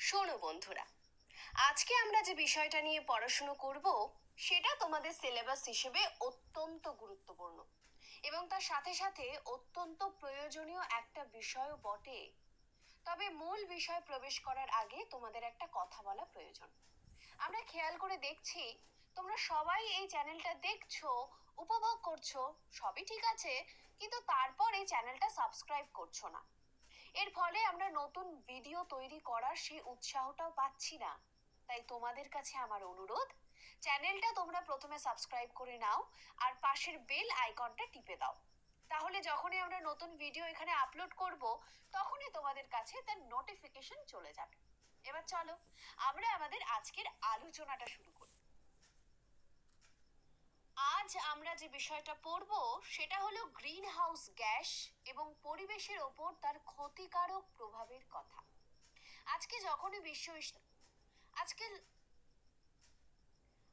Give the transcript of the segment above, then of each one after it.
শোনো বন্ধুরা, আজকে আমরা যে বিষয়টা নিয়ে পড়াশুনো করব সেটা তোমাদের সিলেবাস হিসেবে অত্যন্ত গুরুত্বপূর্ণ এবং তার সাথে সাথে অত্যন্ত প্রয়োজনীয় একটা বিষয়ও বটে। তবে মূল বিষয় প্রবেশ করার আগে তোমাদের একটা কথা বলা প্রয়োজন। আমরা খেয়াল করে দেখছি তোমরা সবাই এই চ্যানেলটা দেখছো, উপভোগ করছো, সবই ঠিক আছে, কিন্তু তারপর এই চ্যানেলটা সাবস্ক্রাইব করছো না। এর ফলে আমরা নতুন ভিডিও তৈরি করার সেই উৎসাহটাও পাচ্ছি না। তাই তোমাদের কাছে আমার অনুরোধ, চ্যানেলটা তোমরা প্রথমে সাবস্ক্রাইব করে নাও আর পাশের বেল আইকনটা টিপে দাও। তাহলে যখনই আমরা নতুন ভিডিও এখানে আপলোড করব তখনই তোমাদের কাছে তার নোটিফিকেশন চলে যাবে। এবার চলো আমরা আমাদের আজকের আলোচনাটা শুরু করি। আজ আমরা যে বিষয়টা পড়ব সেটা হলো গ্রিন হাউস গ্যাস এবং পরিবেশের ওপর তার ক্ষতিকারক প্রভাবের কথা। আজকে যখনই বিশ্ব উষ্ণ- আজকে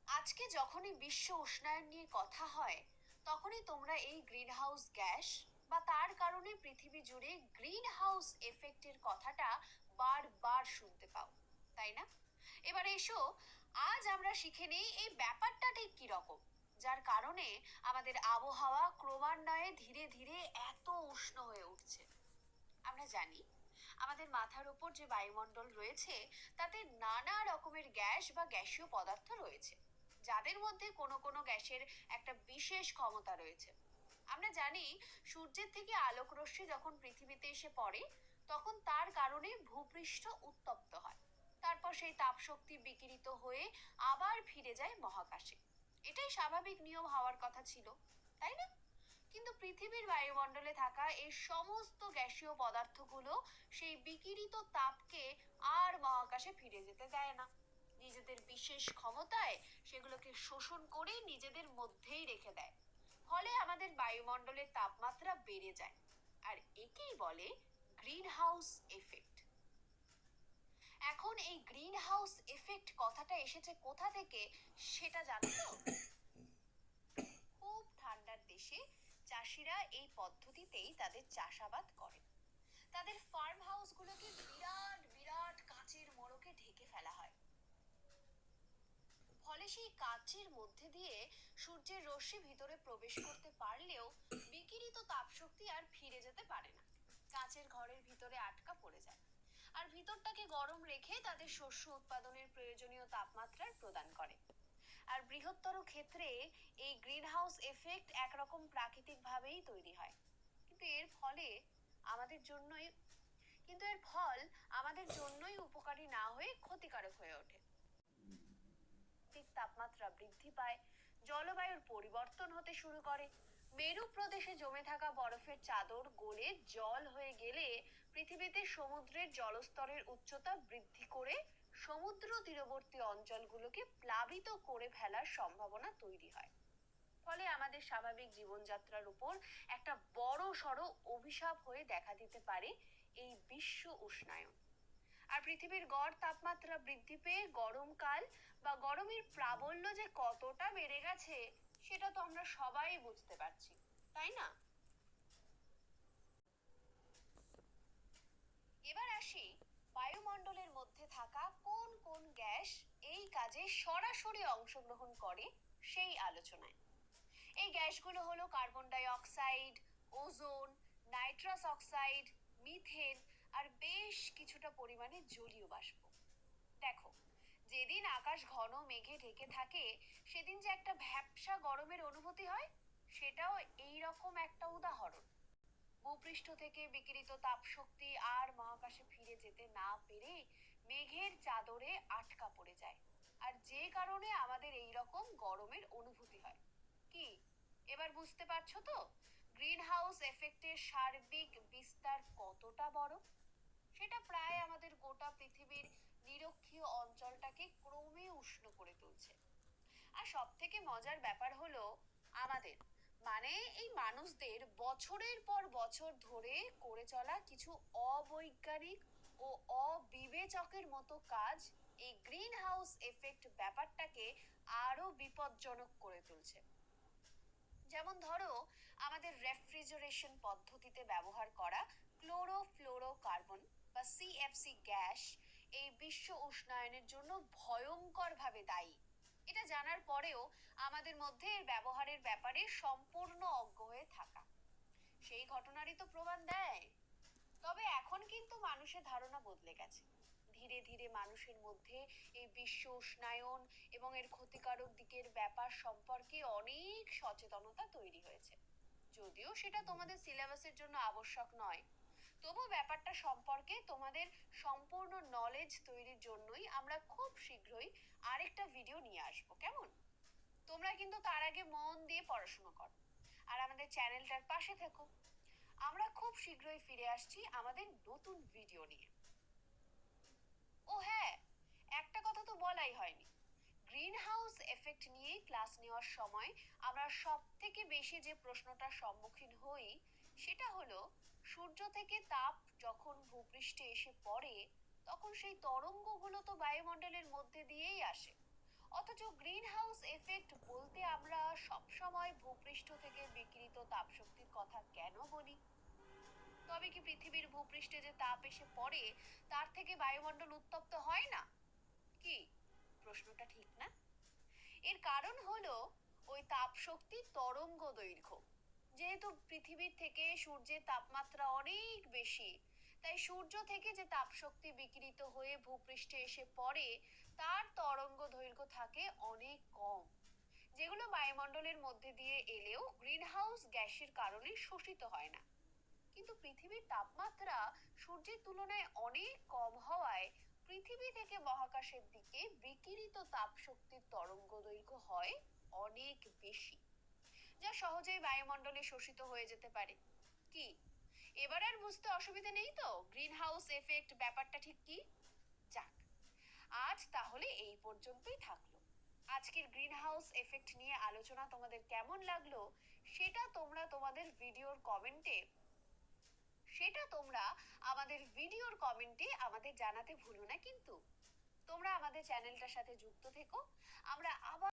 আজকে যখনই বিশ্ব উষ্ণায়ন নিয়ে কথা হয় তখনই তোমরা এই গ্রিন হাউস গ্যাস বা তার কারণে পৃথিবী জুড়ে গ্রিন হাউস এফেক্টের কথাটা বারবার শুনতে পাও, তাই না? এবার এসো, আজ আমরা শিখে নেই এই ব্যাপারটা ঠিক কি রকম, যার কারণে আমাদের আবহাওয়া ক্রমান্বয়ে ধীরে ধীরে এত উষ্ণ হয়ে উঠছে। আমরা জানি আমাদের মাথার উপর যে বায়ুমণ্ডল রয়েছে তাতে নানা রকমের গ্যাস বা গ্যাসীয় পদার্থ রয়েছে, যাদের মধ্যে কোনো কোনো গ্যাসের একটা বিশেষ ক্ষমতা রয়েছে। আমরা জানি সূর্যের থেকে আলোক রশ্মি যখন পৃথিবীতে এসে পড়ে তখন তার কারণে ভূপৃষ্ঠ উত্তপ্ত হয়, তারপর সেই তাপশক্তি বিকিরিত হয়ে আবার ফিরে যায় মহাকাশে। এটাই স্বাভাবিক নিয়ম হওয়ার কথা ছিল, তাই না? কিন্তু পৃথিবীর বায়ুমণ্ডলে থাকা এই সমস্ত গ্যাসীয় পদার্থগুলো সেই বিকিরিত তাপকে আর মহাকাশে ফিরে যেতে দেয় না। নিজেদের বিশেষ ক্ষমতায় সেগুলোকে শোষণ করে নিজেদের মধ্যেই রেখে দেয়। ফলে আমাদের বায়ুমণ্ডলের তাপমাত্রা বেড়ে যায়। আর একেই বলে গ্রিন হাউস এফেক্ট। এখন এই গ্রিন হাউস এফেক্ট কথাটা এসেছে কোথা থেকে সেটা জানো তো? খুব ঠান্ডার দেশে চাষিরা এই পদ্ধতিতেই তাদের চাষাবাদ করে। তাদের ফার্ম হাউসগুলোকে বিরাট বিরাট কাচের মোড়কে ঢেকে ফেলা হয়। ফলে সেই কাচের মধ্যে দিয়ে সূর্যের রশ্মি ভিতরে প্রবেশ করতে পারলেও বিকিরিত তাপশক্তি আর ফিরে যেতে পারে না, কাচের ঘরের ভিতরে আটকা পড়ে যায়। আর ভিতরটাকে গরম রেখে তাদের শস্য উৎপাদনের প্রয়োজনীয় তাপমাত্রার প্রদান করে। আর বৃহত্তর ক্ষেত্রে এই গ্রিন হাউস এফেক্ট একরকম প্রাকৃতিক ভাবেই তৈরি হয়, কিন্তু এর ফলে আমাদের জন্যই কিন্তু এর ফল আমাদের জন্যই উপকারী না হয়ে ক্ষতিকারক হয়ে ওঠে। তাপমাত্রা বৃদ্ধি পায়, জলবায়ুর পরিবর্তন হতে শুরু করে, মেরু প্রদেশে জমে থাকা বরফের চাদর গলে জল হয়ে গেলে পৃথিবীতে সমুদ্রের জলস্তরের উচ্চতা বৃদ্ধি করে সমুদ্র তীরবর্তী অঞ্চলগুলোকে প্লাবিত করে ফেলার সম্ভাবনা তৈরি হয়। ফলে আমাদের স্বাভাবিক জীবনযাত্রার উপর একটা বড় সড় অভিশাপ হয়ে দেখা দিতে পারে এই বিশ্ব উষ্ণায়ন। আর পৃথিবীর গড় তাপমাত্রা বৃদ্ধি পেয়ে গরমকাল বা গরমের প্রাবল্য যে কতটা বেড়ে গেছে সেটা তো আমরা সবাই বুঝতে পারছি, তাই না? এবার আসি বায়ুমণ্ডলের মধ্যে থাকা কোন কোন গ্যাস এই কাজে সরাসরি অংশগ্রহণ করে সেই আলোচনায়। এই গ্যাসগুলো হলো carbon dioxide, ozone, nitrous oxide, methane আর বেশ কিছুটা পরিমাণে জলীয় বাষ্প। দেখো, যেদিন আকাশ ঘন মেঘে ঢেকে থাকে সেদিন যে একটা ভ্যাপসা গরমের অনুভূতি হয়, সেটাও এই রকম একটা উদাহরণ। ভূপৃষ্ঠ থেকে বিকিরিত তাপশক্তি আর মহাকাশে ফিরে যেতে না পেরে মেঘের চাদরে আটকা পড়ে যায়, আর যে কারণে আমাদের এই রকম গরমের অনুভূতি হয়। কি এবার বুঝতে পারছো তো গ্রিন হাউস এফেক্টের সার্বিক বিস্তার কতটা বড়? সেটা প্রায় আমাদের গোটা পৃথিবীর নিরক্ষীয় অঞ্চলটাকে ক্রমে উষ্ণ করে তুলছে। আর সব থেকে মজার ব্যাপার হলো আমাদের মানে এই মানুষদের বছরের পর বছর ধরে করে চলা কিছু অবৈজ্ঞানিক ও অবিবেচকের মতো কাজ এই গ্রিন হাউস এফেক্ট ব্যাপারটাকে আরো বিপজ্জনক করে তুলছে। যেমন ধরো, আমাদের রেফ্রিজারেশন পদ্ধতিতে ব্যবহার করা ক্লোরোফ্লোরোকার্বন বা সিএফসি গ্যাস এই বিশ্ব উষ্ণায়নের জন্য ভয়ঙ্করভাবে দায়ী। এটা জানার পরেও আমাদের মধ্যে এর ব্যবহারের ব্যাপারে সম্পূর্ণ অজ্ঞ হয়ে থাকা সেই ঘটনারই তো প্রমাণ দেয়। তবে এখন কিন্তু মানুষের ধারণা বদলে গেছে। ধীরে ধীরে মানুষের মধ্যে এই বিশ্ব উষ্ণায়ন এবং এর ক্ষতিকারক দিকের ব্যাপার সম্পর্কে অনেক সচেতনতা তৈরি হয়েছে। যদিও সেটা তোমাদের সিলেবাসের জন্য আবশ্যক নয়, তবু ব্যাপারটা সম্পর্কে তোমাদের সম্পূর্ণ নলেজ তৈরির জন্যই আমরা খুব শীঘ্রই আরেকটা ভিডিও নিয়ে আসবো, কেমন? তোমরা কিন্তু তার আগে মন দিয়ে পড়াশোনা করো আর আমাদের চ্যানেলটার পাশে থেকো। আমরা খুব শীঘ্রই ফিরে আসছি আমাদের নতুন ভিডিও নিয়ে। ও হ্যাঁ, একটা কথা তো বলাই হয়নি। গ্রিন হাউস এফেক্ট নিয়ে ক্লাস নেওয়ার সময় আমরা সব থেকে বেশি যে প্রশ্নটার সম্মুখীন হই সেটা হলো, সূর্য থেকে তাপ যখন ভূপৃষ্ঠে এসে পড়ে তখন সেই তরঙ্গগুলো তো বায়ুমণ্ডলের মধ্যে দিয়েই আসে। অথচ গ্রিন হাউস এফেক্ট বলতে আমরা সব সময় ভূপৃষ্ঠ থেকে বিকিরিত তাপশক্তির কথা কেন বলি? তবে কি পৃথিবীর ভূপৃষ্ঠে যে তাপ এসে পড়ে তার থেকে বায়ুমণ্ডল উত্তপ্ত হয় না? কি, প্রশ্নটা ঠিক না? এর কারণ হলো ওই তাপশক্তি তরঙ্গ দৈর্ঘ্য। যেহেতু পৃথিবীর থেকে সূর্যের তাপমাত্রা অনেক বেশি, তাই সূর্য থেকে যে তাপশক্তি বিকিরিত হয়ে ভূপৃষ্ঠে এসে পড়ে তার তরঙ্গ দৈর্ঘ্য থাকে অনেক কম, যেগুলো বায়ুমণ্ডলের মধ্যে দিয়ে এলেও গ্রিনহাউস গ্যাসের কারণে শোষিত হয় না। কিন্তু পৃথিবীর তাপমাত্রা সূর্যের তুলনায় অনেক কম হওয়ায় পৃথিবী থেকে মহাকাশের দিকে বিকিরিত তাপশক্তির তরঙ্গ দৈর্ঘ্য হয় অনেক বেশি, যা সহজেই বায়ুমণ্ডলে শোষিত হয়ে যেতে পারে। কি, এবার আর বুঝতে অসুবিধা নেই তো গ্রিন হাউস এফেক্ট ব্যাপারটা ঠিক কি? যাক, আজ তাহলে এই পর্যন্তই থাকলো। আজকের গ্রিন হাউস এফেক্ট নিয়ে আলোচনা তোমাদের কেমন লাগলো সেটা তোমরা তোমাদের ভিডিওর কমেন্টে সেটা তোমরা আমাদের ভিডিওর কমেন্টে আমাদের জানাতে ভুলো না কিন্তু। তোমরা আমাদের চ্যানেলটার সাথে যুক্ত থেকো। আমরা আবার